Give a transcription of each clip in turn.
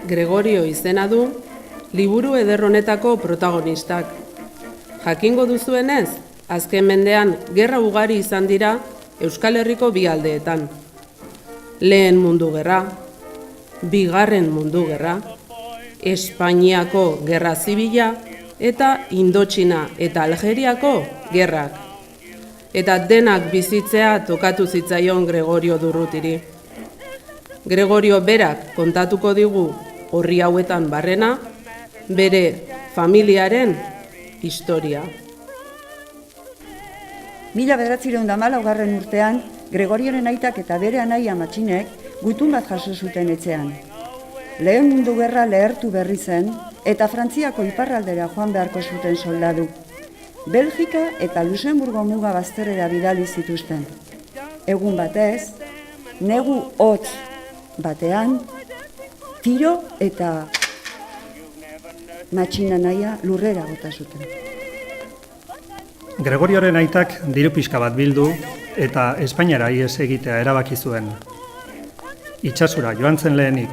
Gregorio izena du, liburu eder honetako protagonistak. Jakingo duzuenez, azken mendean gerra ugari izan dira Euskal Herriko bi aldeetan. Lehen Mundu Gerra, Bigarren Mundu Gerra, Espainiako Gerra Zibila eta Indotxina eta Algeriako gerrak. Eta denak bizitzea tokatu zitzaion Gregorio Durrutiri. Gregorio berak kontatuko digu orri hauetan barrena, bere familiaren historia. 1914 urtean, Gregorioren aitak eta bere anaia Matxinek gutun bat jaso zuten etxean. Lehen Mundu Gerra lehertu berri zen eta Frantziako iparraldera joan beharko zuten soldadu. Belgika eta Luxemburgo muga bazterrera bidali zituzten. Egun batez, negu hotz batean, tiro eta Matxina anaia lurrera bota zuten. Gregorioren aitak diru pixka bat bildu eta Espainiara ihes egitea erabaki zuen. Itsasura joan zen lehenik,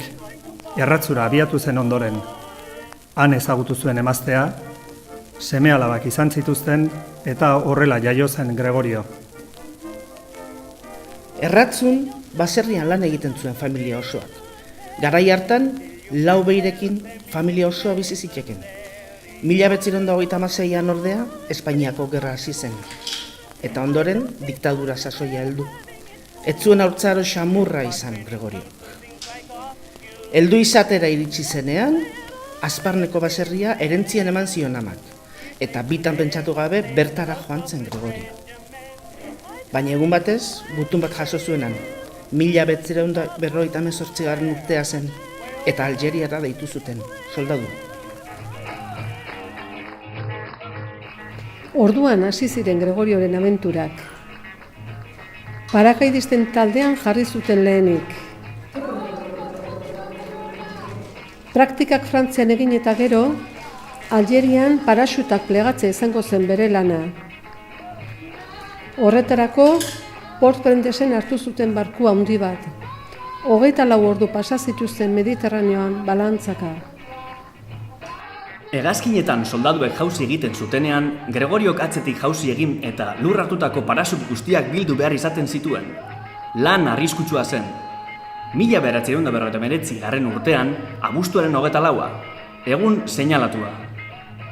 erratzura abiatu zen ondoren. Han ezagutu zuen emaztea, seme-alabak izan zituzten eta horrela jaio zen Gregorio. Erratzun baserrian lan egiten zuen familia osoak. Garai hartan, lau behirekin familia osoa bizi ziteken. 1926an ordea, Espainiako gerra hasi zen. Eta ondoren, diktadura sasoia heldu. Ez zuen haurtzaro xamurra izan Gregorio. Heldu izatera iritsi zenean, Azparneko baserria erentzien eman zion amak. Eta bitan pentsatu gabe bertara joan zen Gregorio. Baina egun batez, gutun bat jaso zuenan. 1958 urtea zen, eta Algeriara deitu zuten, soldadu. Orduan hasi ziren Gregorioren abenturak. Parakaidisten taldean jarri zuten lehenik. Praktikak Frantzian egin eta gero, Algerian paraxutak plegatzea izango zen bere lana. Horretarako, Port-Brendesen hartu zuten barku handi bat. 24 ordu pasa zituzten Mediterraneoan balantzaka. Hegazkinetan soldaduek jauzi egiten zutenean, Gregoriok atzetik jauzi egin eta lur hartutako parasut guztiak bildu behar izaten zituen. Lan arriskutsua zen. 1959 urtean, abuztuaren 24, egun seinalatua.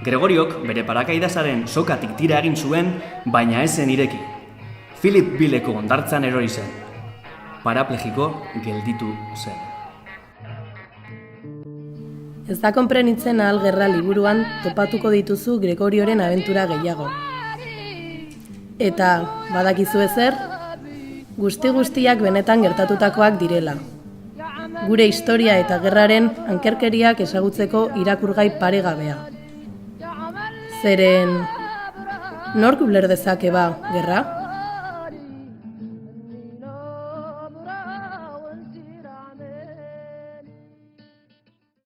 Gregoriok bere parakaidasaren sokatik tira egin zuen, baina ez zen ireki. Philip Billeko hondartzan erori zen. Paraplegiko gelditu zen. Ez da konprenitzen ahal gerra liburuan topatuko dituzu Gregorioren abentura gehiago. Eta, badakizu ezer, guzti-guztiak benetan gertatutakoak direla. Gure historia eta gerraren ankerkeriak ezagutzeko irakurgai paregabea. Zeren, nork uler dezake ba, gerra?